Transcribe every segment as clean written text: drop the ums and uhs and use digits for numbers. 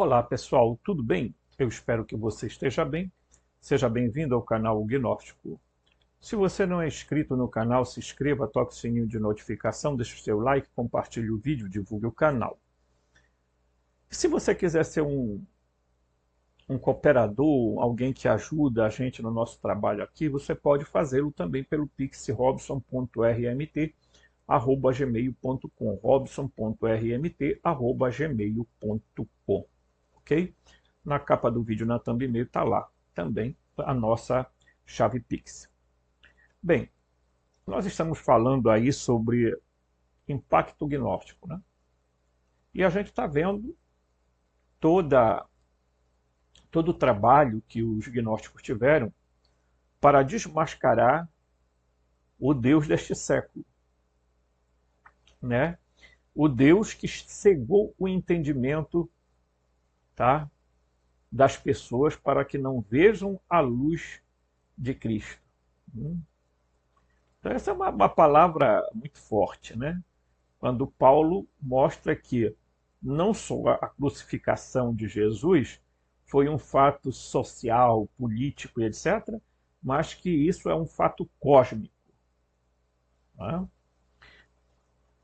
Olá pessoal, tudo bem? Eu espero que você esteja bem. Seja bem-vindo ao canal Gnóstico. Se você não é inscrito no canal, se inscreva, toque o sininho de notificação, deixe o seu like, compartilhe o vídeo, divulgue o canal. Se você quiser ser um cooperador, alguém que ajuda a gente no nosso trabalho aqui, você pode fazê-lo também pelo Pix robson.rmt@gmail.com, robson.rmt@gmail.com, ok? Na capa do vídeo, na thumbnail, está lá também a nossa chave Pix. Bem, nós estamos falando aí sobre impacto gnóstico, né? E a gente está vendo todo o trabalho que os gnósticos tiveram para desmascarar o Deus deste século, né? O Deus que cegou o entendimento, tá, das pessoas para que não vejam a luz de Cristo. Então, essa é uma palavra muito forte, né? Quando Paulo mostra que não só a crucificação de Jesus foi um fato social, político e etc., mas que isso é um fato cósmico. Né?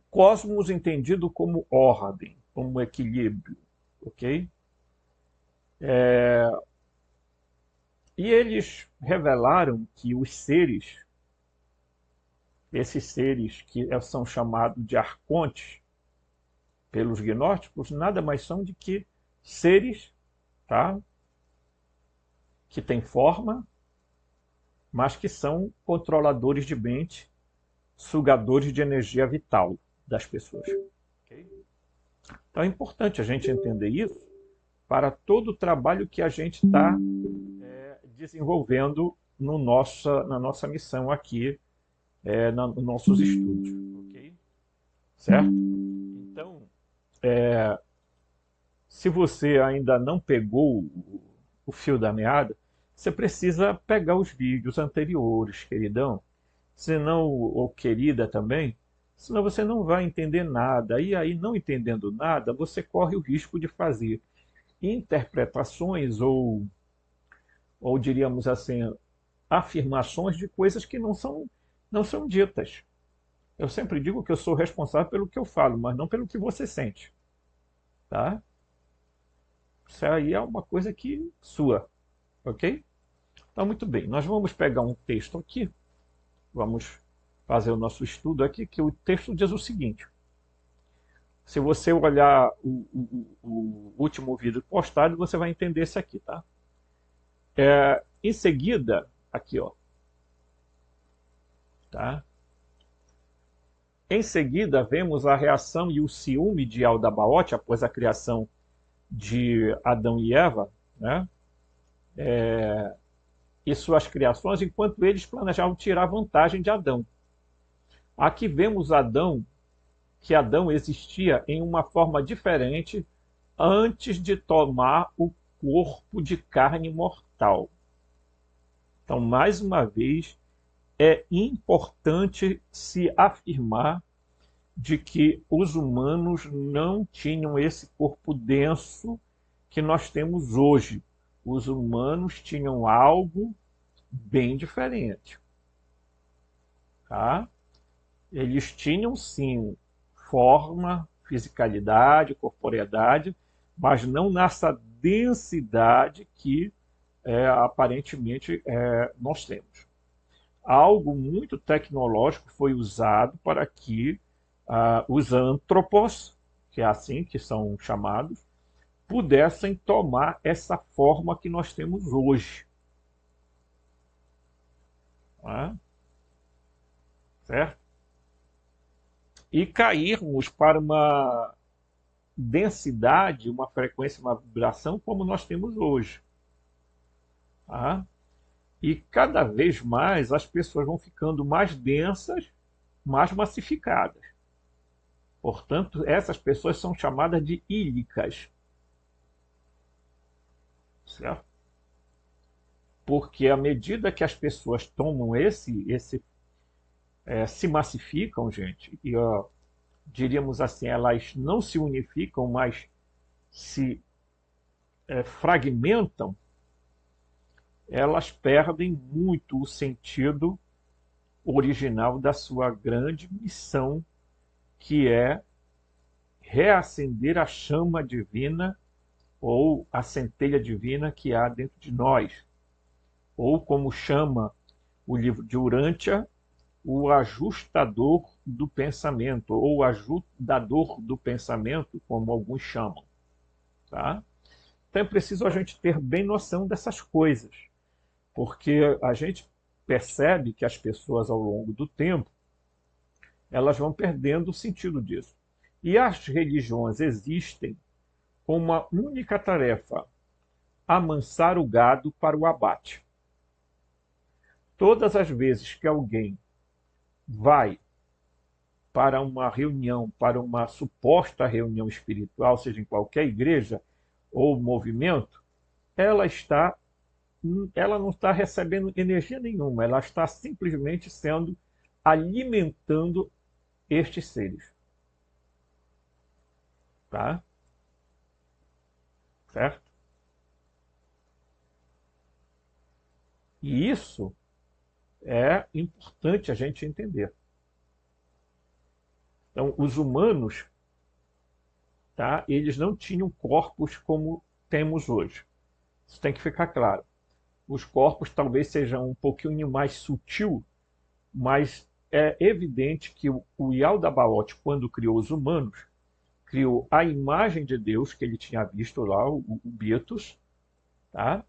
Cosmos entendido como ordem, como equilíbrio, ok? E eles revelaram que os seres, esses seres que são chamados de arcontes pelos gnósticos, nada mais são do que seres, tá, que têm forma, mas que são controladores de mente, sugadores de energia vital das pessoas. Okay? Então é importante a gente entender isso para todo o trabalho que a gente está desenvolvendo no na nossa missão aqui, nos nossos estudos. Okay? Certo? Então, se você ainda não pegou o fio da meada, você precisa pegar os vídeos anteriores, queridão. Senão, ou querida também, senão você não vai entender nada. E aí, não entendendo nada, você corre o risco de fazer interpretações ou diríamos assim, afirmações de coisas que não são ditas. Eu sempre digo que eu sou responsável pelo que eu falo, mas não pelo que você sente. Tá? Isso aí é uma coisa que sua, ok? Então, muito bem. Nós vamos pegar um texto aqui, vamos fazer o nosso estudo aqui, que o texto diz o seguinte. Se você olhar o último vídeo postado, você vai entender isso aqui, tá? Em seguida, aqui, ó, tá? Em seguida, vemos a reação e o ciúme de Aldabaote após a criação de Adão e Eva, né? E suas criações, enquanto eles planejavam tirar vantagem de Adão. Aqui vemos que Adão existia em uma forma diferente antes de tomar o corpo de carne mortal. Então, mais uma vez, é importante se afirmar de que os humanos não tinham esse corpo denso que nós temos hoje. Os humanos tinham algo bem diferente. Tá? Eles tinham, sim, forma, fisicalidade, corporeidade, mas não nessa densidade que aparentemente nós temos. Algo muito tecnológico foi usado para que os antropos, que é assim que são chamados, pudessem tomar essa forma que nós temos hoje. Tá? Certo? E cairmos para uma densidade, uma frequência, uma vibração como nós temos hoje. Tá? E cada vez mais as pessoas vão ficando mais densas, mais massificadas. Portanto, essas pessoas são chamadas de ílicas. Certo? Porque à medida que as pessoas tomam se massificam, gente, e diríamos assim, elas não se unificam, mas se fragmentam, elas perdem muito o sentido original da sua grande missão, que é reacender a chama divina ou a centelha divina que há dentro de nós, ou como chama o livro de Urântia, o ajustador do pensamento, ou ajudador do pensamento, como alguns chamam. Tá? Então é preciso a gente ter bem noção dessas coisas, porque a gente percebe que as pessoas ao longo do tempo elas vão perdendo o sentido disso. E as religiões existem com uma única tarefa: amansar o gado para o abate. Todas as vezes que alguém vai para uma reunião, para uma suposta reunião espiritual, seja em qualquer igreja ou movimento, ela não está recebendo energia nenhuma, ela está simplesmente sendo alimentando estes seres. Tá? Certo? E isso é importante a gente entender. Então, os humanos, tá, eles não tinham corpos como temos hoje. Isso tem que ficar claro. Os corpos talvez sejam um pouquinho mais sutil, mas é evidente que o Yaldabaoth, quando criou os humanos, criou a imagem de Deus que ele tinha visto lá, o Betos, tá?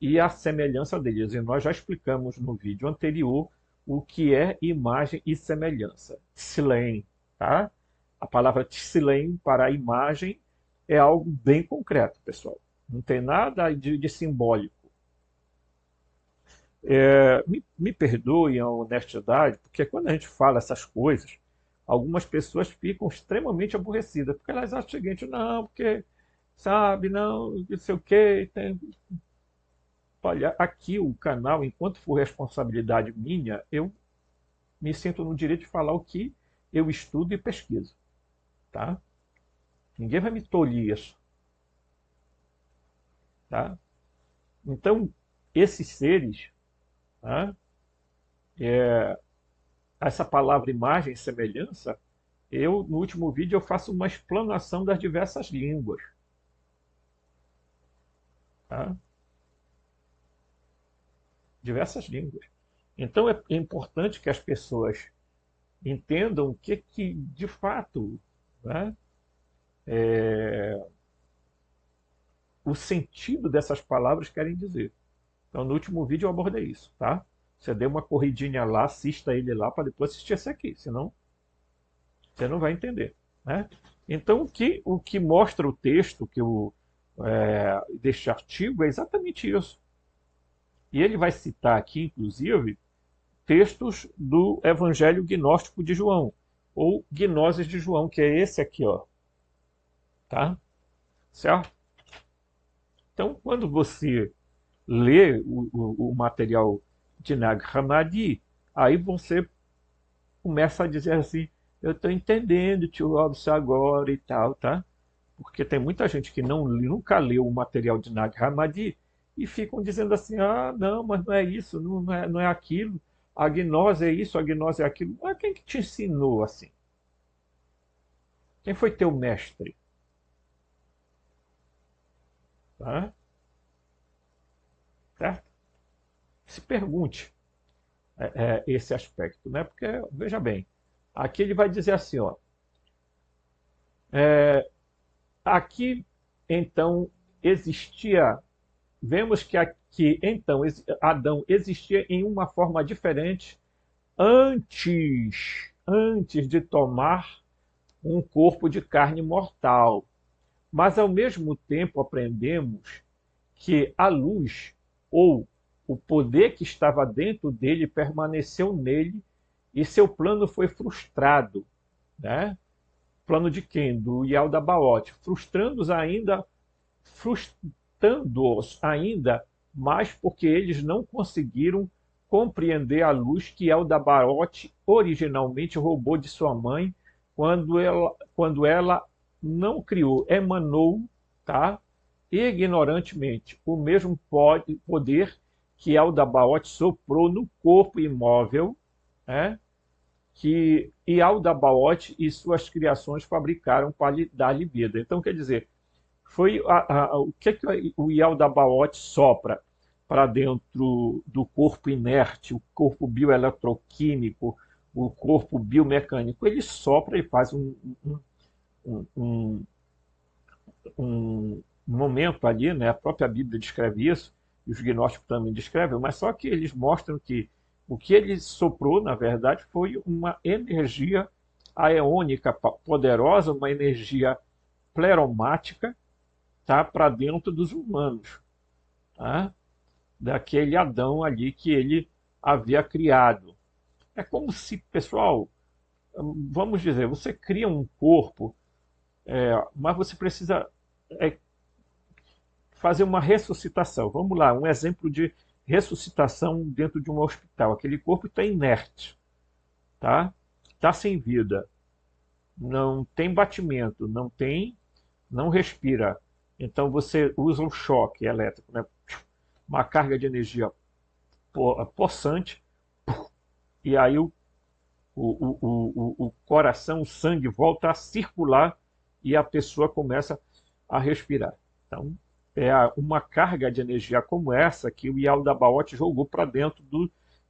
E a semelhança deles. E nós já explicamos no vídeo anterior o que é imagem e semelhança. Tsilen, tá? A palavra Tsilen para a imagem é algo bem concreto, pessoal. Não tem nada de simbólico. Me perdoem a honestidade, porque quando a gente fala essas coisas, algumas pessoas ficam extremamente aborrecidas, porque elas acham o seguinte: não, porque, sabe, não sei o quê. Olha, aqui o canal, enquanto for responsabilidade minha, eu me sinto no direito de falar o que eu estudo e pesquiso. Tá? Ninguém vai me tolir isso. Tá? Então, esses seres, tá? Essa palavra imagem e semelhança, no último vídeo eu faço uma explanação das diversas línguas. Tá? Diversas línguas. Então é importante que as pessoas entendam o que de fato, né, o sentido dessas palavras querem dizer. Então no último vídeo eu abordei isso, tá? Você dê uma corridinha lá, assista ele lá para depois assistir esse aqui, senão você não vai entender, né? Então o que mostra o texto deste artigo é exatamente isso. E ele vai citar aqui, inclusive, textos do Evangelho Gnóstico de João, ou Gnoses de João, que é esse aqui, ó. Tá? Certo? Então, quando você lê o material de Nag Hammadi, aí você começa a dizer assim: eu estou entendendo, tio Robson, agora e tal, tá? Porque tem muita gente que nunca leu o material de Nag Hammadi e ficam dizendo assim: ah, não, mas não é isso, não é aquilo, a gnose é isso, a gnose é aquilo. Mas quem que te ensinou assim? Quem foi teu mestre? Tá? Certo? Se pergunte esse aspecto, né? Porque, veja bem, aqui ele vai dizer assim, ó, aqui, então, vemos que aqui, então, Adão existia em uma forma diferente antes de tomar um corpo de carne mortal. Mas, ao mesmo tempo, aprendemos que a luz, ou o poder que estava dentro dele, permaneceu nele e seu plano foi frustrado. Né? Plano de quem? Do Yaldabaoth, frustrando-os ainda mais porque eles não conseguiram compreender a luz que Yaldabaoth originalmente roubou de sua mãe quando ela não criou, emanou, tá, ignorantemente o mesmo poder que Aldabaoth soprou no corpo imóvel, né, que Aldabaoth e suas criações fabricaram para lhe dar vida. Então, quer dizer, foi o que o Aldabaoth sopra para dentro do corpo inerte, o corpo bioeletroquímico, o corpo biomecânico. Ele sopra e faz um, um, um momento ali, né? A própria Bíblia descreve isso, e os gnósticos também descrevem, mas só que eles mostram que o que ele soprou, na verdade, foi uma energia aeônica poderosa, uma energia pleromática, tá, para dentro dos humanos, tá? Daquele Adão ali que ele havia criado. É como se, pessoal, vamos dizer, você cria um corpo, mas você precisa fazer uma ressuscitação. Vamos lá, um exemplo de ressuscitação dentro de um hospital. Aquele corpo está inerte, tá? Está sem vida, não tem batimento, não respira. Então você usa um choque elétrico, né? Uma carga de energia possante, e aí o coração, o sangue volta a circular e a pessoa começa a respirar. Então, é uma carga de energia como essa que o Yaldabaoth jogou para dentro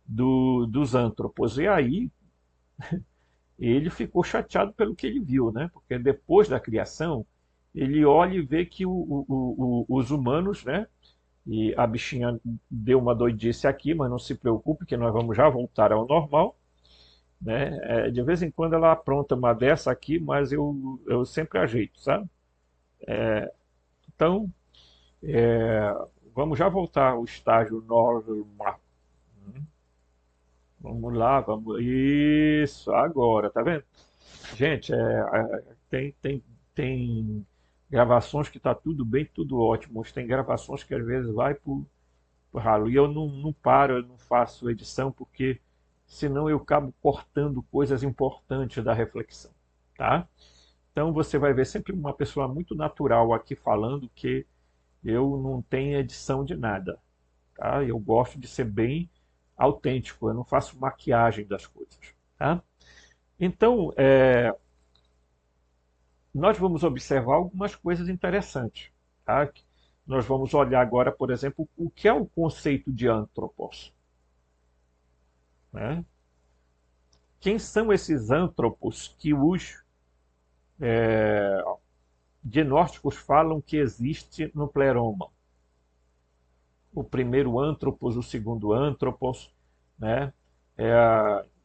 dos antropos. E aí ele ficou chateado pelo que ele viu, né? Porque depois da criação, ele olha e vê que os humanos, né? E a bichinha deu uma doidice aqui, mas não se preocupe, que nós vamos já voltar ao normal, né? De vez em quando ela apronta uma dessa aqui, mas eu sempre ajeito, sabe? Então, é, vamos já voltar ao estágio normal. Vamos lá, vamos. Isso, agora, tá vendo? Gente, tem gravações que tá tudo bem, tudo ótimo. Mas tem gravações que às vezes vai pro ralo. E eu não paro, eu não faço edição, porque senão eu acabo cortando coisas importantes da reflexão, tá? Então você vai ver sempre uma pessoa muito natural aqui falando, que eu não tenho edição de nada, tá? Eu gosto de ser bem autêntico, eu não faço maquiagem das coisas, tá? Então, nós vamos observar algumas coisas interessantes, tá? Nós vamos olhar agora, por exemplo, o que é o conceito de antropos, né? Quem são esses antropos que os gnósticos falam que existe no pleroma? O primeiro antropos, o segundo antropos, né?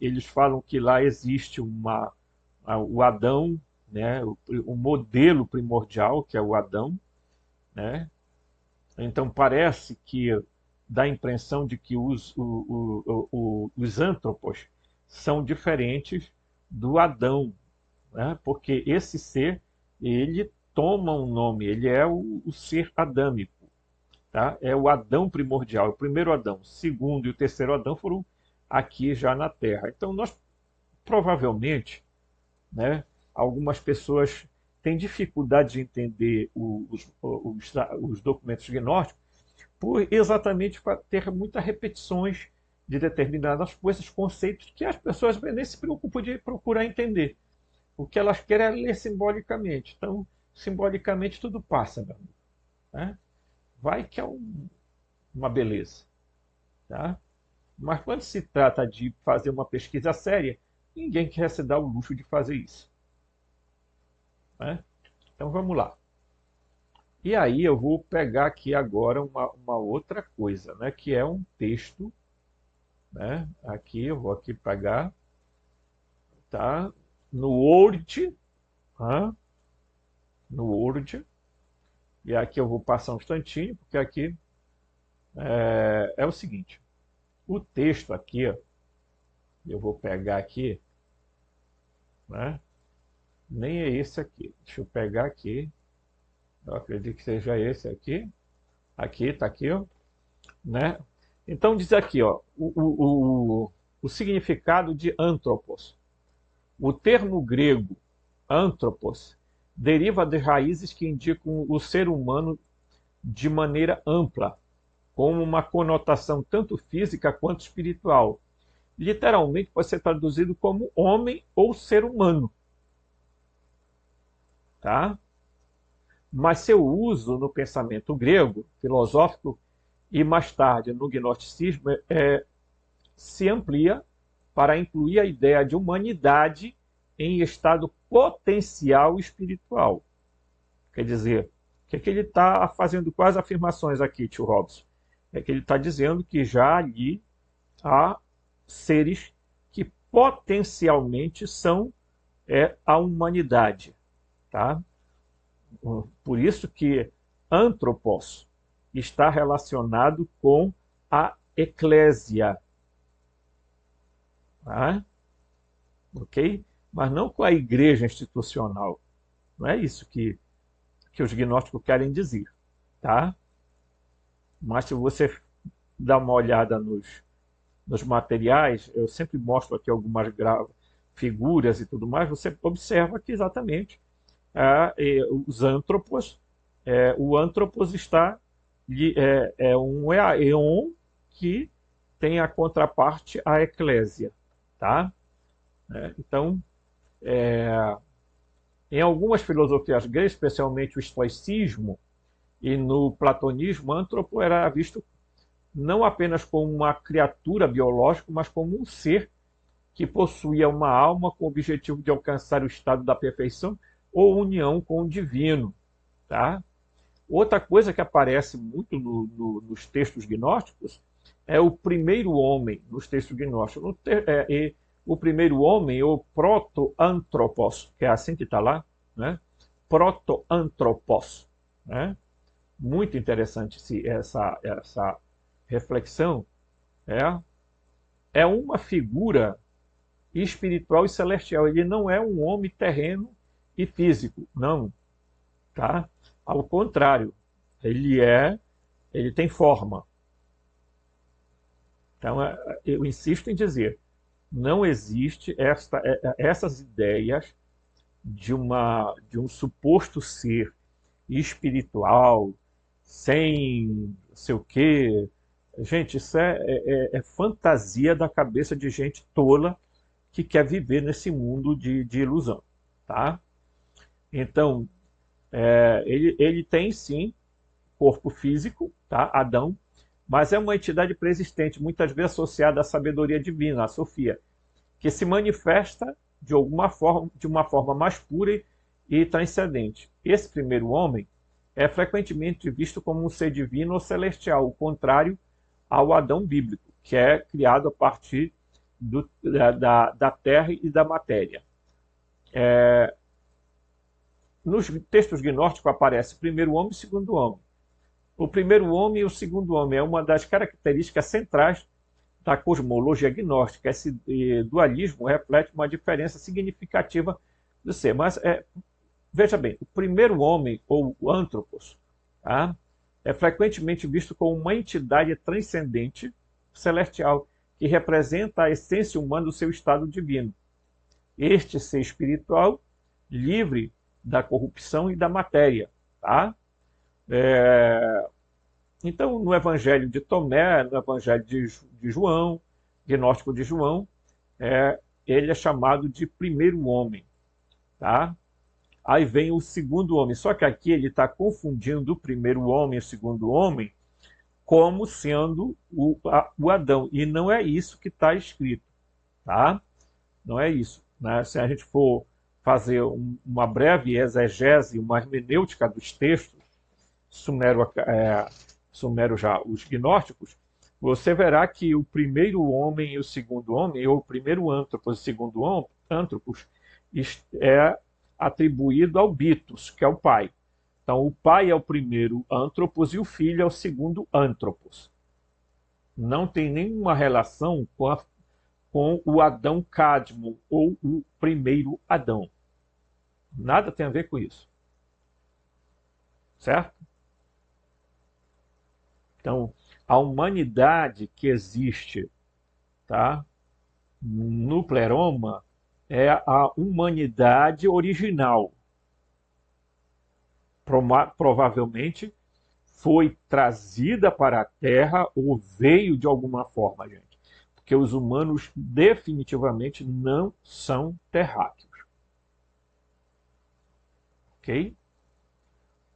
Eles falam que lá existe o Adão, né? O modelo primordial, que é o Adão, né? Então parece que dá a impressão de que os antropos são diferentes do Adão, né? Porque esse ser, ele toma um nome, ele é o ser adâmico, tá? É o Adão primordial, o primeiro Adão. O segundo e o terceiro Adão foram aqui já na Terra. Então nós provavelmente, né, algumas pessoas têm dificuldade de entender os documentos gnósticos exatamente para ter muitas repetições de determinadas coisas, conceitos que as pessoas nem se preocupam de procurar entender. O que elas querem é ler simbolicamente. Então, simbolicamente tudo passa, meu amigo, né? Vai que é uma beleza, tá? Mas quando se trata de fazer uma pesquisa séria, ninguém quer se dar o luxo de fazer isso, né? Então vamos lá. E aí eu vou pegar aqui agora uma outra coisa, né? Que é um texto, né? Aqui eu vou aqui pegar, tá? No Word, tá? No Word. E aqui eu vou passar um instantinho, porque aqui é o seguinte. O texto aqui, ó, eu vou pegar aqui, né? Nem é esse aqui. Deixa eu pegar aqui. Eu acredito que seja esse aqui. Aqui, tá aqui, ó, né? Então diz aqui, ó, o significado de antropos. O termo grego antropos deriva de raízes que indicam o ser humano de maneira ampla, com uma conotação tanto física quanto espiritual. Literalmente pode ser traduzido como homem ou ser humano, tá? Mas seu uso no pensamento grego, filosófico, e mais tarde no gnosticismo, se amplia para incluir a ideia de humanidade em estado potencial espiritual. Quer dizer, o que ele está fazendo quais afirmações aqui, tio Robson? É que ele está dizendo que já ali há seres que potencialmente são a humanidade, tá? Por isso que antropos está relacionado com a eclésia, tá? Ok? Mas não com a igreja institucional. Não é isso que os gnósticos querem dizer, tá? Mas se você dá uma olhada nos materiais, eu sempre mostro aqui algumas figuras e tudo mais, você observa que exatamente os antropos, o antropos é um eon que tem a contraparte a eclésia, tá? Então, em algumas filosofias gregas, especialmente o estoicismo e no platonismo, o antropo era visto não apenas como uma criatura biológica, mas como um ser que possuía uma alma com o objetivo de alcançar o estado da perfeição ou união com o divino, tá? Outra coisa que aparece muito nos textos gnósticos é o primeiro homem nos textos gnósticos. O primeiro homem, ou proto-antropos, que é assim que está lá, né? Proto-antropos, né? Muito interessante essa reflexão. É uma figura espiritual e celestial. Ele não é um homem terreno e físico, não, tá? Ao contrário, ele tem forma. Então, eu insisto em dizer, não existe essas ideias de um suposto ser espiritual, sem sei o quê. Gente, isso é fantasia da cabeça de gente tola que quer viver nesse mundo de ilusão, tá? Então, ele tem sim corpo físico, tá? Adão, mas é uma entidade preexistente, muitas vezes associada à sabedoria divina, a Sofia, que se manifesta de uma forma mais pura e transcendente. Esse primeiro homem é frequentemente visto como um ser divino ou celestial, o contrário ao Adão bíblico, que é criado a partir da terra e da matéria. Nos textos gnósticos aparece o primeiro homem e o segundo homem. O primeiro homem e o segundo homem é uma das características centrais da cosmologia gnóstica. Esse dualismo reflete uma diferença significativa do ser. Mas, veja bem, o primeiro homem, ou o antropos, tá? É frequentemente visto como uma entidade transcendente celestial, que representa a essência humana do seu estado divino. Este ser espiritual, livre da corrupção e da matéria, tá? Então, no Evangelho de Tomé, no Evangelho de João, gnóstico de João, ele é chamado de primeiro homem, tá? Aí vem o segundo homem, só que aqui ele está confundindo o primeiro homem e o segundo homem como sendo o Adão, e não é isso que está escrito, tá? Não é isso, né? Se a gente for fazer uma breve exegese, uma hermenêutica dos textos, sumero já os gnósticos, você verá que o primeiro homem e o segundo homem, ou o primeiro antropos e o segundo antropos, é atribuído ao Bitos, que é o pai. Então, o pai é o primeiro antropos e o filho é o segundo antropos. Não tem nenhuma relação com o Adão Cadmo, ou o primeiro Adão. Nada tem a ver com isso. Certo? Então, a humanidade que existe, tá, no pleroma é a humanidade original. Provavelmente foi trazida para a Terra ou veio de alguma forma, gente. Porque os humanos definitivamente não são terráqueos. Ok?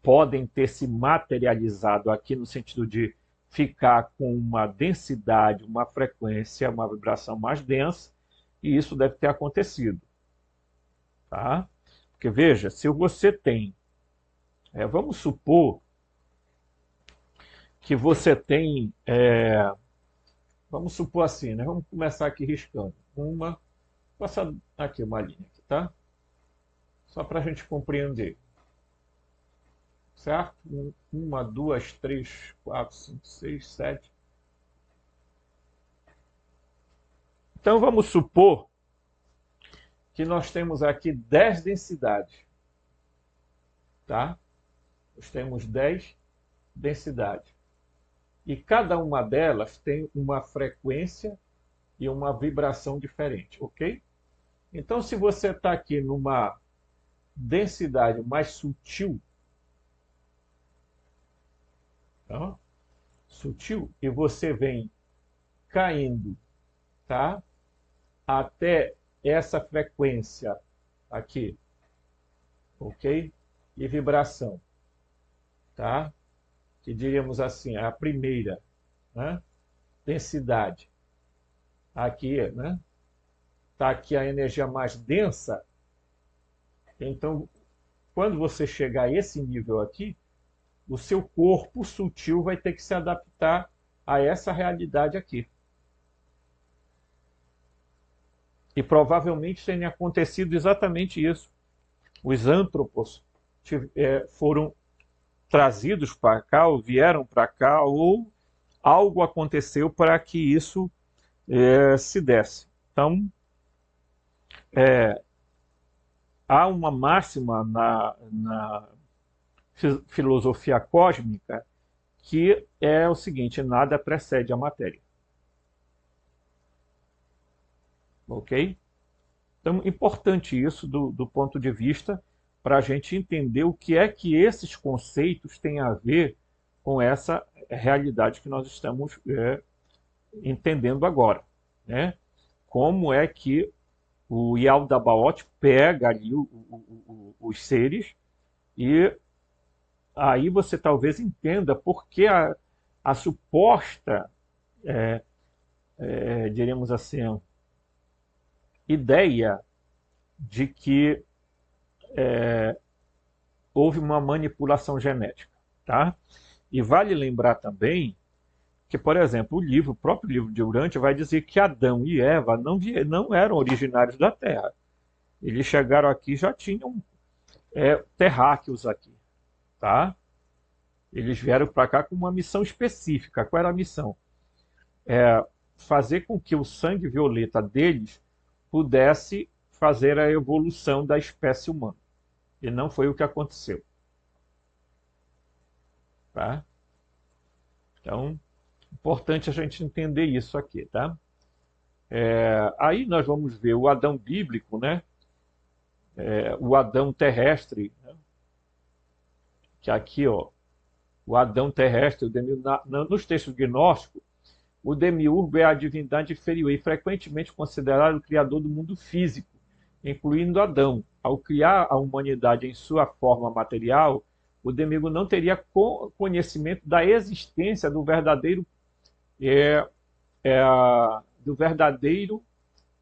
Podem ter se materializado aqui no sentido de ficar com uma densidade, uma frequência, uma vibração mais densa, e isso deve ter acontecido. Tá? Porque veja, se você tem, vamos supor que você tem, vamos supor assim, né? Vamos começar aqui riscando. Passar aqui uma linha, aqui, tá? Só para a gente compreender. Certo? 1, 2, 3, 4, 5, 6, 7. Então vamos supor que nós temos aqui 10 densidades. Tá? Nós temos 10 densidades. E cada uma delas tem uma frequência e uma vibração diferente, ok? Então, se você está aqui numa densidade mais sutil, tá? Sutil, e você vem caindo, tá? Até essa frequência aqui, ok? E vibração, tá? Que diríamos assim, a primeira, né? Densidade. Aqui, né? Tá aqui a energia mais densa. Então, quando você chegar a esse nível aqui, o seu corpo sutil vai ter que se adaptar a essa realidade aqui. E provavelmente tenha acontecido exatamente isso. Os antropos foram trazidos para cá, ou vieram para cá, ou algo aconteceu para que isso se desse. Então, há uma máxima na filosofia cósmica que é o seguinte: nada precede a matéria. Ok? Então, importante isso do ponto de vista para a gente entender o que é que esses conceitos têm a ver com essa realidade que nós estamos entendendo agora, né? Como é que o Yaldabaoth pega ali os seres, e aí você talvez entenda por que a suposta, diríamos assim, ideia de que houve uma manipulação genética, tá? E vale lembrar também que, por exemplo, o próprio livro de Urântia vai dizer que Adão e Eva não eram originários da Terra. Eles chegaram aqui e já tinham terráqueos aqui, tá? Eles vieram para cá com uma missão específica. Qual era a missão? Fazer com que o sangue violeta deles pudesse fazer a evolução da espécie humana. E não foi o que aconteceu. Tá? Então, importante a gente entender isso aqui, tá? Aí nós vamos ver o Adão bíblico, né? O Adão terrestre, né? Que aqui, ó, o Adão terrestre, nos textos gnósticos, o demiurgo é a divindade inferior e frequentemente considerado o criador do mundo físico, incluindo Adão. Ao criar a humanidade em sua forma material, o demiurgo não teria conhecimento da existência do verdadeiro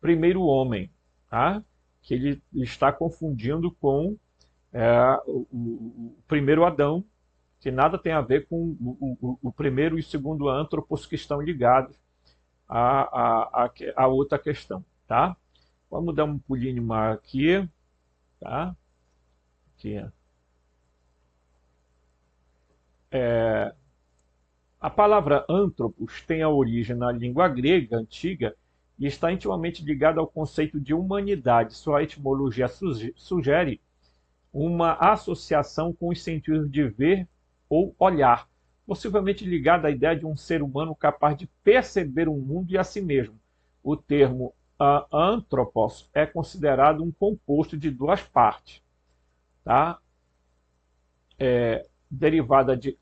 primeiro homem, tá? Que ele está confundindo com o primeiro Adão, que nada tem a ver com o primeiro e o segundo antropos, que estão ligados a outra questão, tá? Vamos dar um pulinho aqui, tá? Aqui. A palavra antropos tem a origem na língua grega antiga e está intimamente ligada ao conceito de humanidade. Sua etimologia sugere uma associação com os sentidos de ver ou olhar, possivelmente ligada à ideia de um ser humano capaz de perceber o mundo e a si mesmo. O termo antropos é considerado um composto de duas partes, tá? Derivada de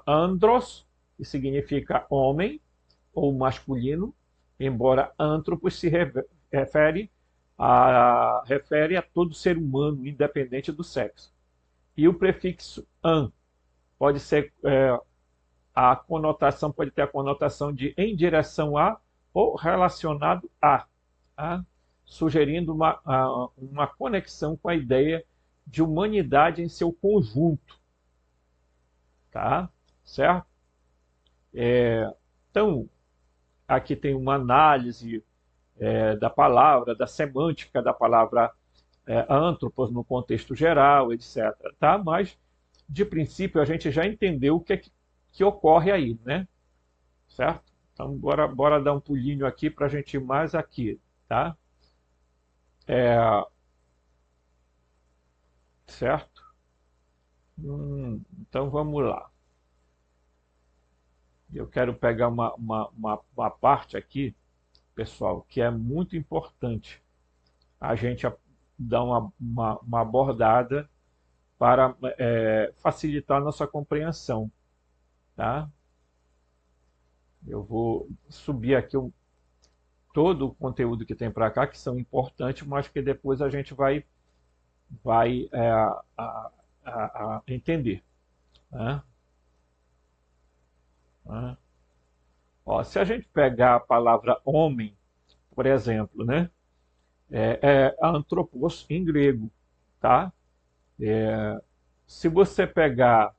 andros, que significa homem ou masculino, embora antropos se refere a todo ser humano, independente do sexo. E o prefixo an pode ser, a conotação pode ter a conotação de em direção a ou relacionado a, tá? Sugerindo uma conexão com a ideia de humanidade em seu conjunto, tá? Certo? Então, aqui tem uma análise da palavra, da semântica da palavra antropos no contexto geral, etc. Tá? Mas, de princípio, a gente já entendeu o que ocorre aí, né? Certo? Então, bora dar um pulinho aqui para a gente ir mais aqui, tá? Certo? Então, vamos lá. Eu quero pegar uma parte aqui, pessoal, que é muito importante a gente dar uma abordada para facilitar a nossa compreensão, tá? Eu vou subir aqui todo o conteúdo que tem para cá, que são importantes, mas que depois a gente vai entender, né? Ó, se a gente pegar a palavra homem, por exemplo, né? É anthropos em grego, tá? Se você pegar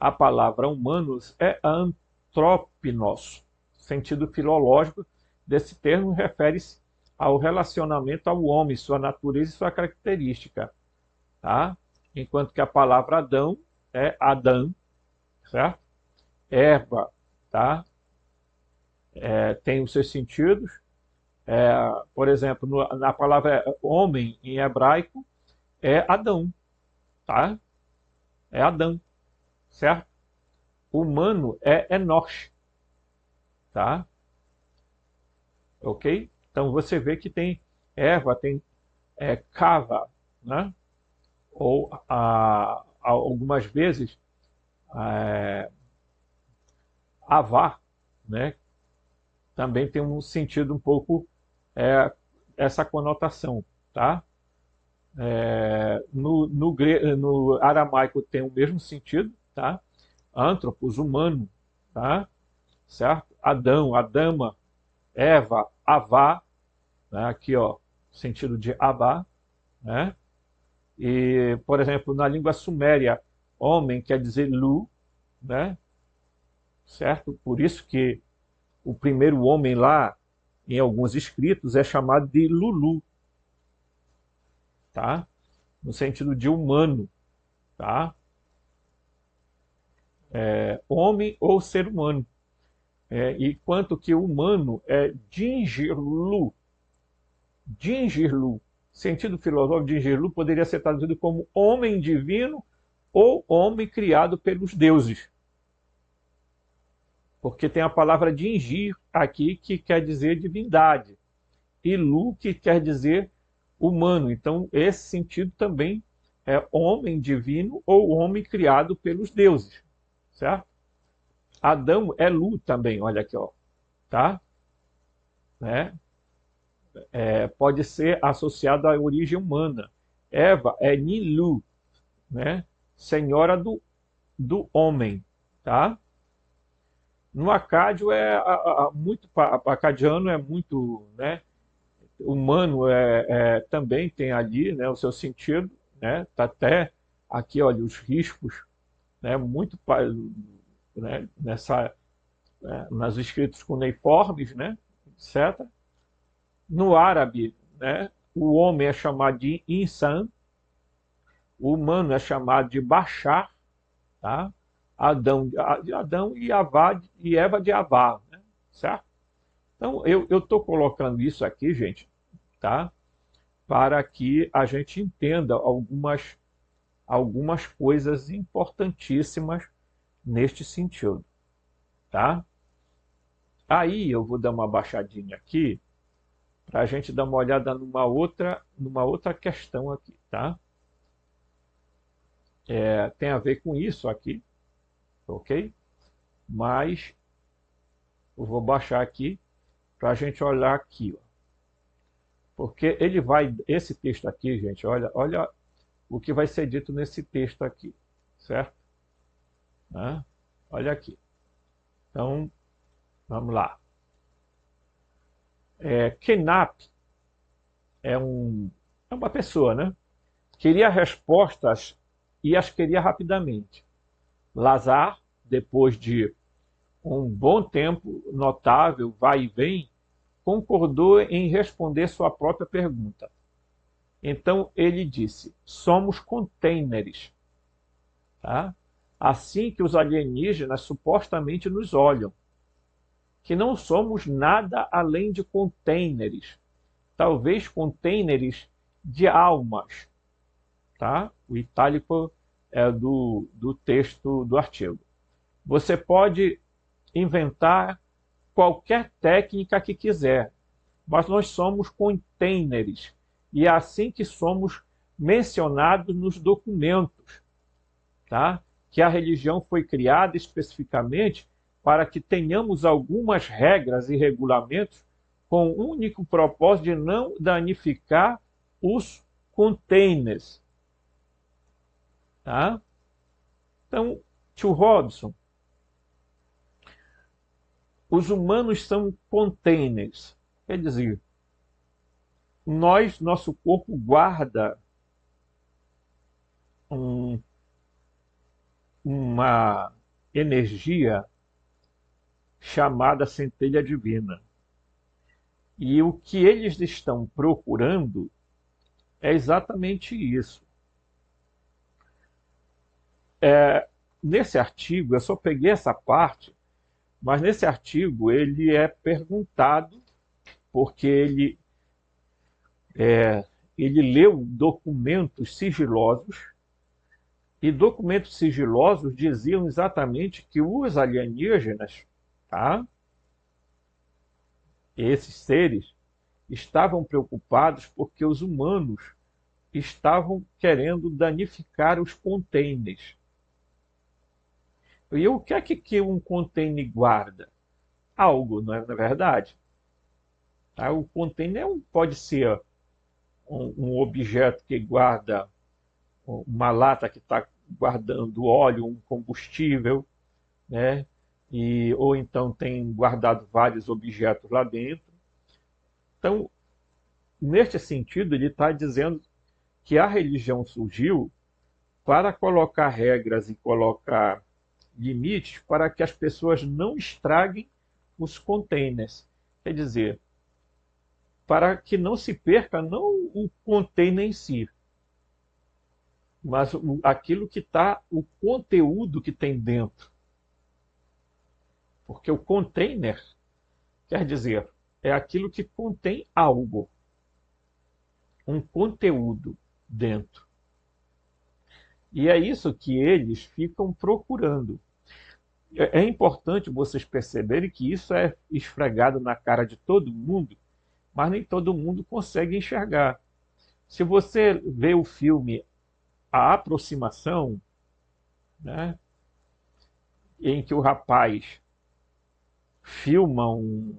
a palavra humanos, é anthropinos. Sentido filológico desse termo refere-se ao relacionamento ao homem, sua natureza e sua característica, tá? Enquanto que a palavra Adão é Adão, certo? Eva, tá? Tem os seus sentidos. Por exemplo, na palavra homem em hebraico é Adão, tá? É Adão, certo? Humano é Enoch, tá? Ok? Então você vê que tem Eva, tem Cava, né? Ou algumas vezes Avá, né? Também tem um sentido um pouco essa conotação, tá? No aramaico tem o mesmo sentido, tá? Antropos, humano, tá? Certo? Adão, Adama, Eva, Avá, né? Aqui, ó, sentido de Abá, né? E, por exemplo, na língua suméria, homem quer dizer Lu, né? Certo? Por isso que o primeiro homem lá, em alguns escritos, é chamado de Lulu, tá? No sentido de humano, tá? Homem ou ser humano. E quanto que o humano é Dingirlu. Dingirlu. Sentido filosófico, Dingirlu poderia ser traduzido como homem divino ou homem criado pelos deuses. Porque tem a palavra Dingir aqui, que quer dizer divindade. E Lu, que quer dizer humano. Então, esse sentido também é homem divino ou homem criado pelos deuses, certo? Adão é Lu também, olha aqui, ó, tá? Né? Pode ser associado à origem humana. Eva é Nilu, né? Senhora do homem, tá? No acádio acadiano é muito, né? Humano também tem ali, né, o seu sentido, né? Tá até aqui, olha, os riscos, né? Muito, né, nas escritos cuneiformes, né? Etc. No árabe, né? O homem é chamado de insan, o humano é chamado de bashar, tá? Adão de Adão e Eva de Avá, né? Certo? Então, eu estou colocando isso aqui, gente, tá? Para que a gente entenda algumas coisas importantíssimas neste sentido, tá? Aí eu vou dar uma baixadinha aqui para a gente dar uma olhada numa outra questão aqui, tá? Tem a ver com isso aqui, ok? Mas eu vou baixar aqui para a gente olhar aqui, ó. Porque ele vai, esse texto aqui, gente, olha o que vai ser dito nesse texto aqui, certo? Né? Olha aqui. Então, vamos lá. Kenap é uma pessoa, né? Queria respostas e as queria rapidamente. Lazar, depois de um bom tempo notável, vai e vem, concordou em responder sua própria pergunta. Então ele disse: somos containers, tá? Assim que os alienígenas supostamente nos olham, que não somos nada além de containers, talvez containers de almas, tá? O itálico é do texto do artigo. Você pode inventar qualquer técnica que quiser, mas nós somos containers, e é assim que somos mencionados nos documentos, tá? Que a religião foi criada especificamente para que tenhamos algumas regras e regulamentos com o único propósito de não danificar os containers, tá? Então, tio Robson, os humanos são containers, quer dizer, nosso corpo guarda uma energia chamada centelha divina. E o que eles estão procurando é exatamente isso. Nesse artigo, eu só peguei essa parte, mas nesse artigo ele é perguntado, porque ele leu documentos sigilosos, e documentos sigilosos diziam exatamente que os alienígenas, tá? Esses seres, estavam preocupados porque os humanos estavam querendo danificar os containers. E o que é que um container guarda? Algo, não é verdade? Tá? O container pode ser um objeto que guarda uma lata que está guardando óleo, um combustível, né? Ou então tem guardado vários objetos lá dentro. Então, neste sentido, ele está dizendo que a religião surgiu para colocar regras e colocar limites para que as pessoas não estraguem os containers. Quer dizer, para que não se perca não o container em si, mas aquilo que está, o conteúdo que tem dentro. Porque o container, quer dizer, é aquilo que contém algo, um conteúdo dentro. E é isso que eles ficam procurando. É importante vocês perceberem que isso é esfregado na cara de todo mundo, mas nem todo mundo consegue enxergar. Se você vê o filme A Aproximação, né, em que o rapaz filma um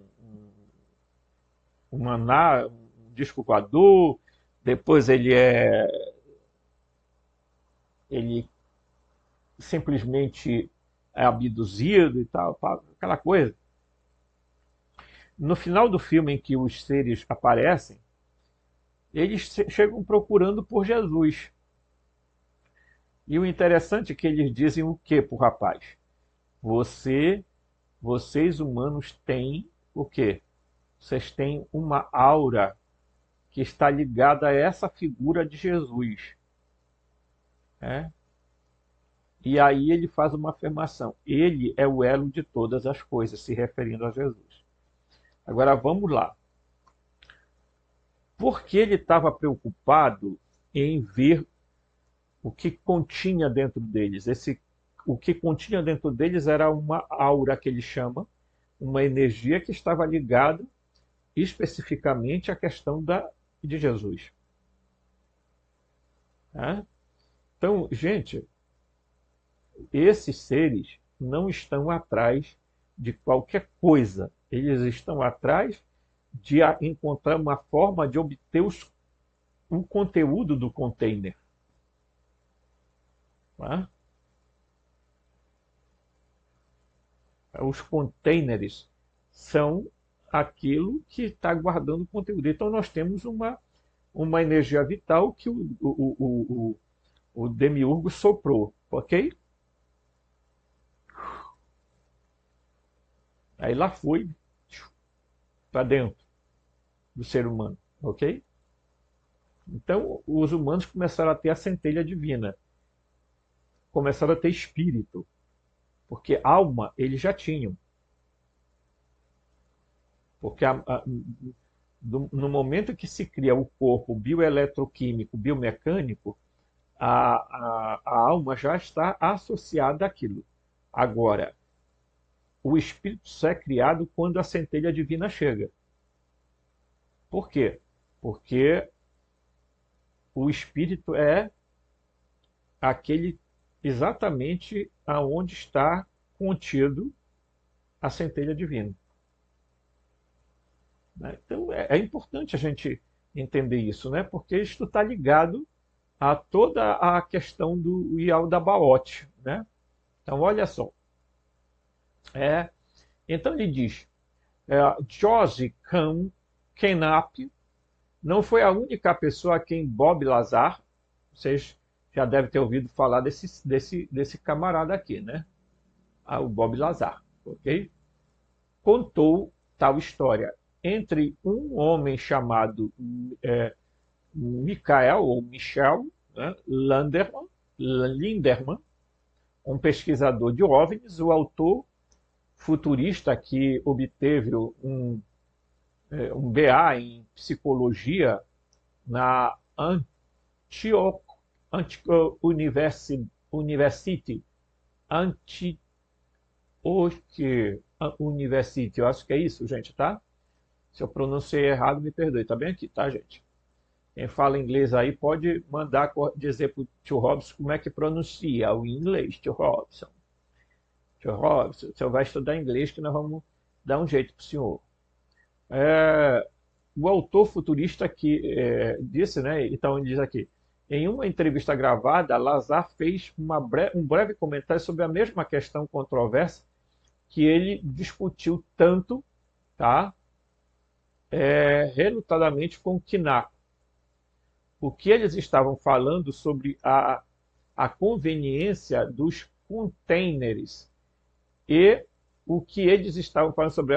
disco voador, depois ele simplesmente é abduzido e tal, aquela coisa. No final do filme em que os seres aparecem, eles chegam procurando por Jesus. E o interessante é que eles dizem o quê para o rapaz? Vocês humanos têm o quê? Vocês têm uma aura que está ligada a essa figura de Jesus. Né? E aí ele faz uma afirmação. Ele é o elo de todas as coisas, se referindo a Jesus. Agora vamos lá. Por que ele estava preocupado em ver o que continha dentro deles? O que continha dentro deles era uma aura que ele chama, uma energia que estava ligada especificamente à questão de Jesus. Então, gente, esses seres, não estão atrás de qualquer coisa. Eles estão atrás de encontrar uma forma de obter o conteúdo do container. Tá? Os containers são aquilo que está guardando o conteúdo. Então, nós temos uma energia vital que o demiurgo soprou, ok? Aí lá foi para dentro do ser humano, ok? Então, os humanos começaram a ter a centelha divina, começaram a ter espírito, porque alma eles já tinham. Porque no momento que se cria o corpo bioeletroquímico, biomecânico, a alma já está associada àquilo. Agora, o espírito só é criado quando a centelha divina chega. Por quê? Porque o espírito é aquele exatamente aonde está contido a centelha divina. Então é importante a gente entender isso, né? Porque isso está ligado a toda a questão do Yaldabaoth, né? Então olha só. Então ele diz, Josie Knapp não foi a única pessoa a quem Bob Lazar, vocês já devem ter ouvido falar desse camarada aqui, né? O Bob Lazar, ok? Contou tal história entre um homem chamado Michael, ou Michel, né, Linderman, um pesquisador de OVNIs, o autor futurista que obteve um BA em psicologia na Antioch University, University, eu acho que é isso, gente, tá? Se eu pronunciei errado, me perdoe. Tá bem aqui, tá, gente? Quem fala inglês aí pode mandar dizer para o tio Robson como é que pronuncia o inglês, tio Robson. Tio Robson, o senhor vai estudar inglês que nós vamos dar um jeito para o senhor. O autor futurista que disse, né? Então ele diz aqui, em uma entrevista gravada, Lazar fez um breve comentário sobre a mesma questão controversa que ele discutiu tanto, tá? Relutadamente com Knapp. O que eles estavam falando sobre a conveniência dos containers e o que eles estavam falando sobre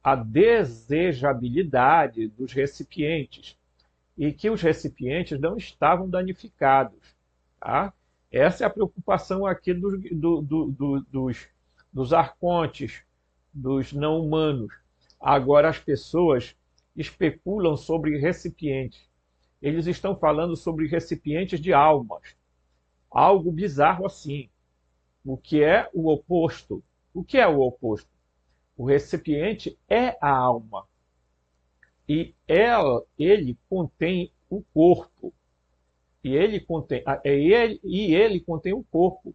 a desejabilidade dos recipientes e que os recipientes não estavam danificados. Tá? Essa é a preocupação aqui dos arcontes, dos não-humanos. Agora as pessoas especulam sobre recipientes. Eles estão falando sobre recipientes de almas. Algo bizarro assim. O que é o oposto? O que é o oposto? O recipiente é a alma. E ele contém o corpo. E ele contém o corpo.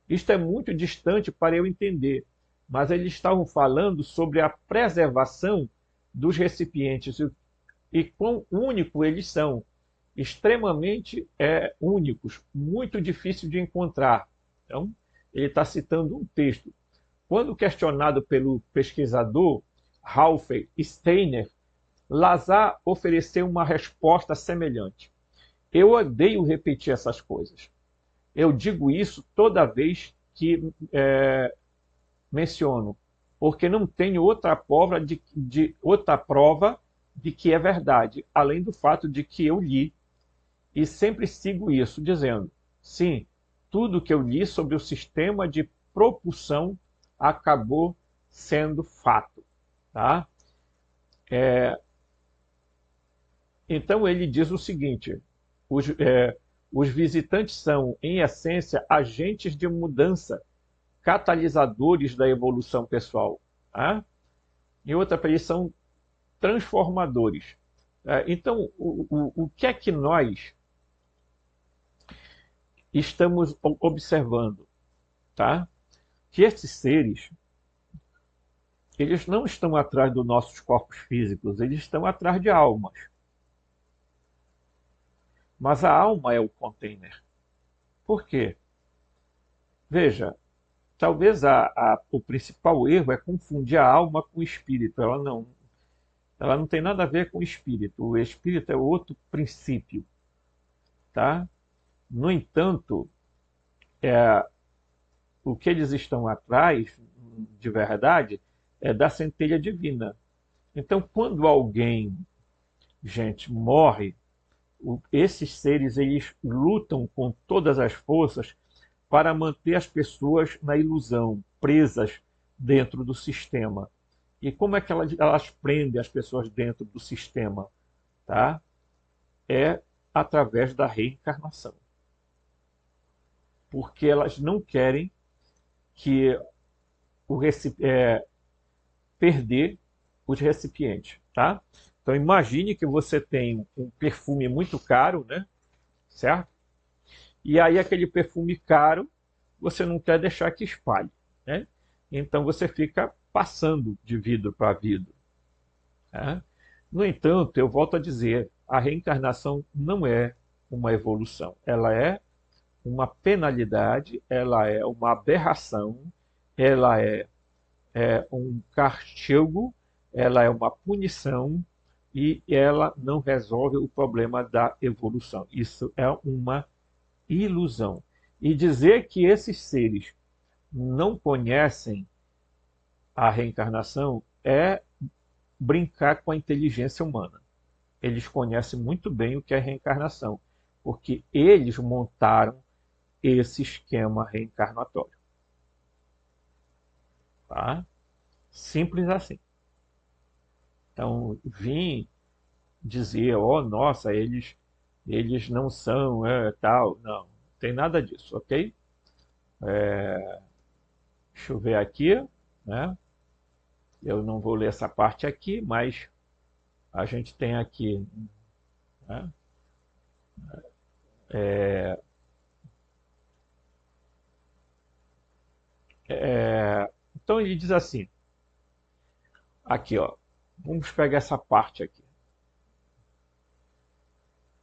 Isto é muito distante para eu entender. Mas eles estavam falando sobre a preservação dos recipientes e quão únicos eles são. Extremamente únicos, muito difícil de encontrar. Então, ele está citando um texto. Quando questionado pelo pesquisador Ralph Steiner, Lazar ofereceu uma resposta semelhante. Eu odeio repetir essas coisas. Eu digo isso toda vez que menciono, porque não tenho outra prova de que é verdade, além do fato de que eu li e sempre sigo isso, dizendo, sim, tudo que eu li sobre o sistema de propulsão acabou sendo fato. Tá? Então ele diz o seguinte, os visitantes são, em essência, agentes de mudança, catalisadores da evolução pessoal. Tá? Em outra palavra, eles são transformadores. Então, o que é que nós estamos observando? tá? Que esses seres, eles não estão atrás dos nossos corpos físicos, eles estão atrás de almas. Mas a alma é o container. Por quê? Veja, talvez o principal erro é confundir a alma com o espírito. Ela não tem nada a ver com o espírito. O espírito é outro princípio, tá? No entanto, o que eles estão atrás, de verdade, é da centelha divina. Então, quando alguém, gente, morre, esses seres eles lutam com todas as forças para manter as pessoas na ilusão, presas dentro do sistema. E como é que elas prendem as pessoas dentro do sistema? Tá? É através da reencarnação. Porque elas não querem que perder os recipientes. Tá? Então imagine que você tem um perfume muito caro, né? Certo? E aí aquele perfume caro, você não quer deixar que espalhe, né? Então você fica passando de vidro para vidro, né? No entanto, eu volto a dizer, a reencarnação não é uma evolução, ela é uma penalidade, ela é uma aberração, ela é um castigo, ela é uma punição e ela não resolve o problema da evolução. Isso é uma ilusão. E dizer que esses seres não conhecem a reencarnação é brincar com a inteligência humana. Eles conhecem muito bem o que é reencarnação, porque eles montaram esse esquema reencarnatório. Tá? Simples assim. Então, vim dizer, oh, nossa, eles não são tal. Não, não tem nada disso, ok? Deixa eu ver aqui, né? Eu não vou ler essa parte aqui, mas a gente tem aqui, né? Então ele diz assim, aqui, ó, vamos pegar essa parte aqui,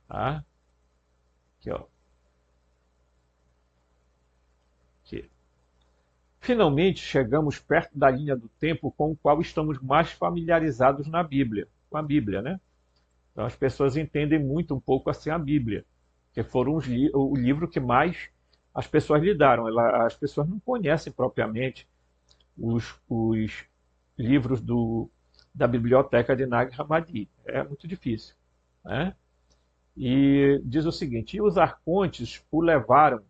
tá? Aqui, ó, aqui. Finalmente chegamos perto da linha do tempo com o qual estamos mais familiarizados na Bíblia, com a Bíblia, né? Então as pessoas entendem muito um pouco assim a Bíblia, que foram o livro que mais as pessoas lidaram. As pessoas não conhecem propriamente os livros da biblioteca de Nag Hammadi. É muito difícil, né? E diz o seguinte: e os arcontes o levaram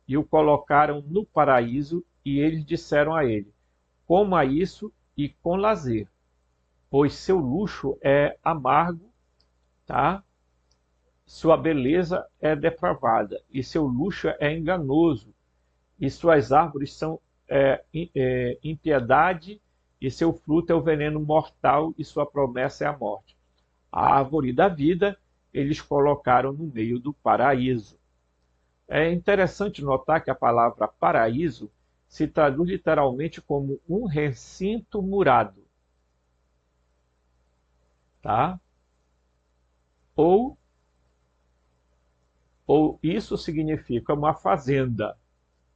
e o colocaram no paraíso, e eles disseram a ele: coma isso e com lazer, pois seu luxo é amargo, tá? Sua beleza é depravada, e seu luxo é enganoso, e suas árvores são impiedade, e seu fruto é o veneno mortal, e sua promessa é a morte. A árvore da vida eles colocaram no meio do paraíso. É interessante notar que a palavra paraíso se traduz literalmente como um recinto murado, tá? Ou isso significa uma fazenda,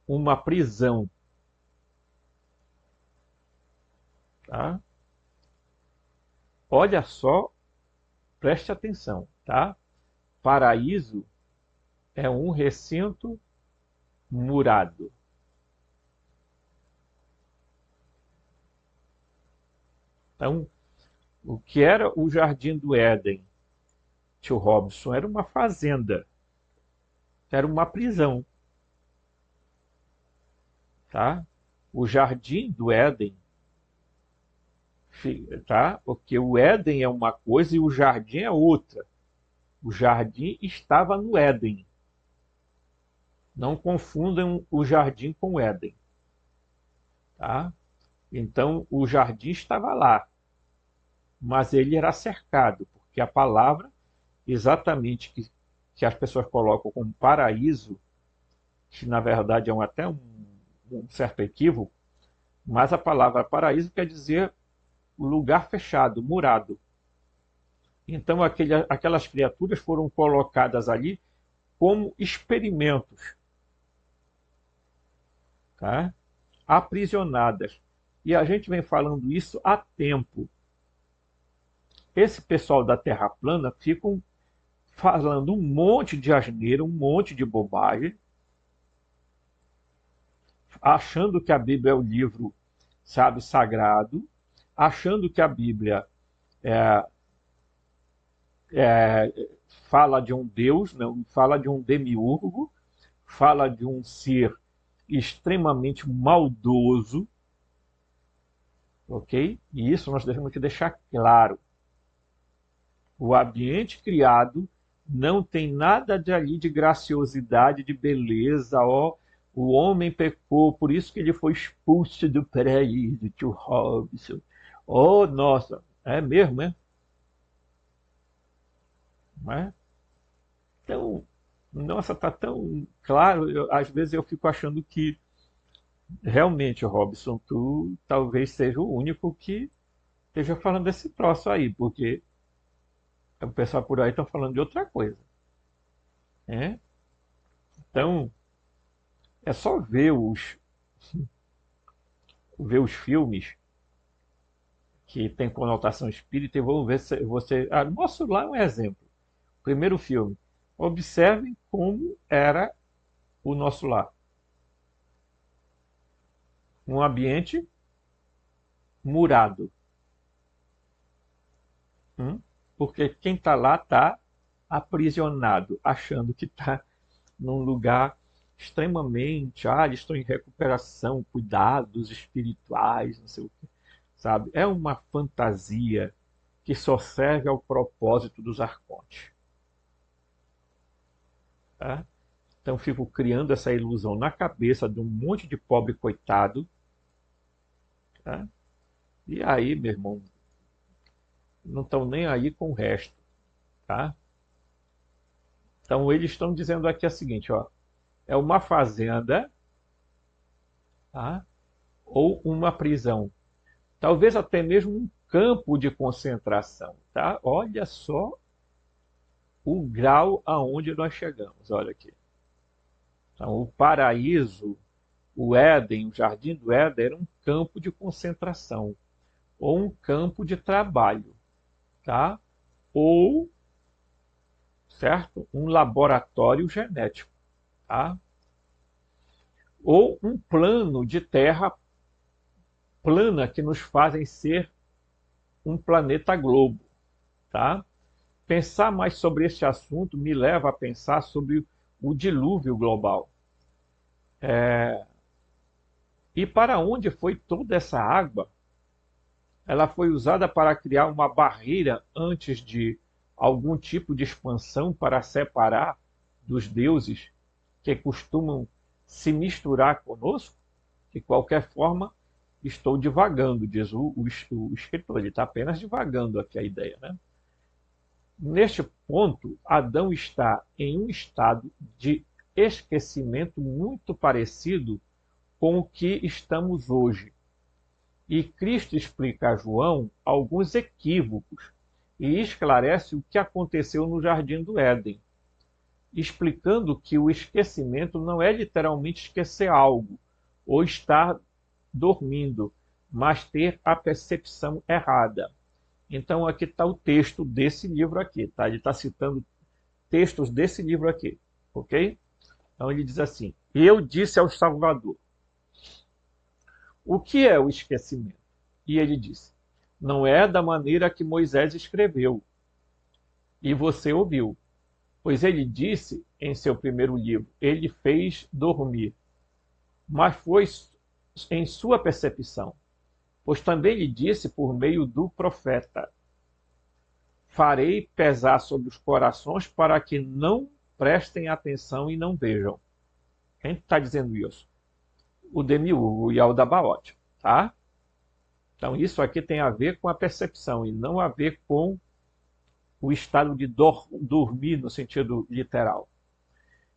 uma prisão, tá? Olha só, preste atenção, tá? Paraíso é um recinto murado. Então, o que era o Jardim do Éden, tio Robson, era uma fazenda, era uma prisão, tá? O Jardim do Éden, tá? Porque o Éden é uma coisa e o jardim é outra. O jardim estava no Éden. Não confundam o jardim com o Éden, tá? Então, o jardim estava lá, mas ele era cercado, porque a palavra, exatamente que as pessoas colocam como paraíso, que na verdade é até um certo equívoco, mas a palavra paraíso quer dizer lugar fechado, murado. Então aquelas criaturas foram colocadas ali como experimentos, tá? Aprisionadas. E a gente vem falando isso há tempo. Esse pessoal da Terra plana ficam falando um monte de asneira, um monte de bobagem, achando que a Bíblia é o livro, sabe, sagrado, achando que a Bíblia fala de um Deus, não, fala de um demiurgo, fala de um ser extremamente maldoso, ok? E isso nós devemos deixar claro. O ambiente criado não tem nada de ali de graciosidade, de beleza, ó. O homem pecou, por isso que ele foi expulso do paraíso, tio Robson. Oh, nossa, é mesmo, é? Não é? Então, nossa, tá tão claro, às vezes eu fico achando que realmente, Robson, tu talvez seja o único que esteja falando desse troço aí, porque o pessoal por aí está falando de outra coisa, né? Então, é só ver os filmes que tem conotação espírita e vão ver se você. Ah, Nosso Lar é um exemplo. Primeiro filme. Observem como era o Nosso Lar. Um ambiente murado. Porque quem está lá está aprisionado, achando que está num lugar extremamente, eles estão em recuperação, cuidados espirituais, não sei o quê, sabe? É uma fantasia que só serve ao propósito dos arcontes, tá? Então fico criando essa ilusão na cabeça de um monte de pobre coitado, tá? E aí, meu irmão, não estão nem aí com o resto, tá? Então eles estão dizendo aqui o seguinte, ó, é uma fazenda, tá? Ou uma prisão, talvez até mesmo um campo de concentração, tá? Olha só o grau aonde nós chegamos, olha aqui. Então, o paraíso, o Éden, o jardim do Éden era um campo de concentração, ou um campo de trabalho, tá? Ou, certo? Um laboratório genético, tá? Ou um plano de terra plana que nos fazem ser um planeta globo, tá? Pensar mais sobre este assunto me leva a pensar sobre o dilúvio global. E para onde foi toda essa água? Ela foi usada para criar uma barreira antes de algum tipo de expansão para separar dos deuses que costumam se misturar conosco? De qualquer forma, estou divagando, diz o escritor, ele está apenas divagando aqui a ideia, né? Neste ponto, Adão está em um estado de esquecimento muito parecido com o que estamos hoje. E Cristo explica a João alguns equívocos e esclarece o que aconteceu no Jardim do Éden, explicando que o esquecimento não é literalmente esquecer algo ou estar dormindo, mas ter a percepção errada. Então aqui está o texto desse livro aqui, tá? Ele está citando textos desse livro aqui, ok? Então ele diz assim: Eu disse ao Salvador, o que é o esquecimento? E ele disse: Não é da maneira que Moisés escreveu e você ouviu, pois ele disse em seu primeiro livro, ele fez dormir, mas foi em sua percepção, pois também lhe disse por meio do profeta: Farei pesar sobre os corações para que não prestem atenção e não vejam. Quem está dizendo isso? O demiurgo, o Yaldabaoth, tá? Então isso aqui tem a ver com a percepção e não a ver com o estado de dormir no sentido literal.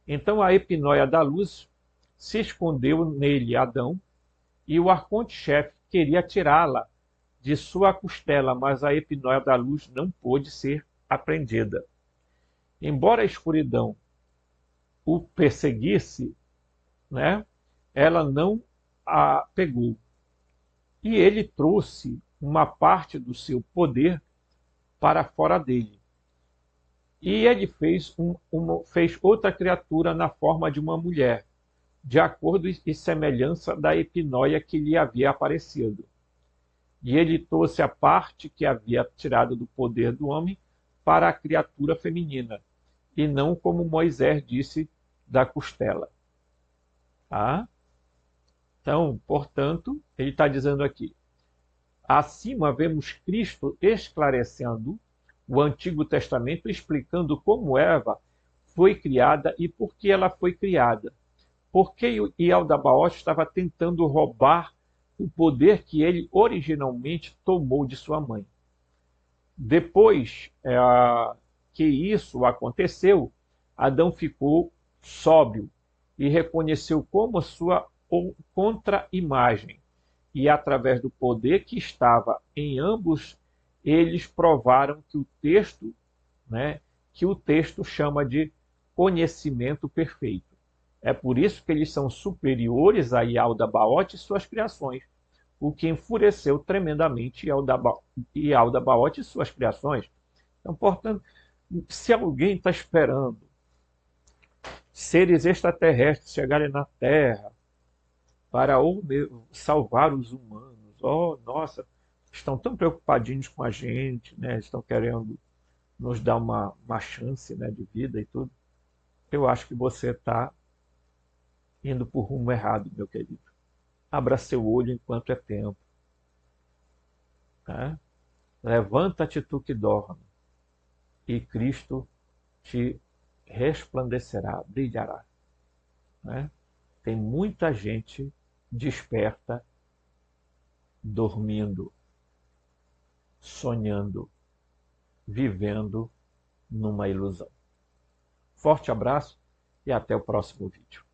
Então a epinóia da luz se escondeu nele Adão, e o arconte-chefe queria tirá-la de sua costela, mas a epinóia da luz não pôde ser apreendida. Embora a escuridão o perseguisse, né, ela não a pegou. E ele trouxe uma parte do seu poder para fora dele. E ele fez outra criatura na forma de uma mulher, de acordo e semelhança da epinóia que lhe havia aparecido. E ele trouxe a parte que havia tirado do poder do homem para a criatura feminina, e não como Moisés disse da costela. Tá? Então, portanto, ele está dizendo aqui, acima vemos Cristo esclarecendo o Antigo Testamento, explicando como Eva foi criada e por que ela foi criada. Porque Yaldabaoth estava tentando roubar o poder que ele originalmente tomou de sua mãe. Depois que isso aconteceu, Adão ficou sóbrio e reconheceu como sua contra-imagem. E através do poder que estava em ambos, eles provaram que o texto chama de conhecimento perfeito. É por isso que eles são superiores a Yaldabaoth e suas criações, o que enfureceu tremendamente Yaldabaoth e suas criações. Então, portanto, se alguém está esperando seres extraterrestres chegarem na Terra para salvar os humanos, nossa, estão tão preocupadinhos com a gente, né? Estão querendo nos dar uma chance, né, de vida e tudo. Eu acho que você está indo por rumo errado, meu querido. Abra seu olho enquanto é tempo. Né? Levanta-te tu que dorme, e Cristo te resplandecerá, brilhará. Né? Tem muita gente desperta, dormindo, sonhando, vivendo numa ilusão. Forte abraço e até o próximo vídeo.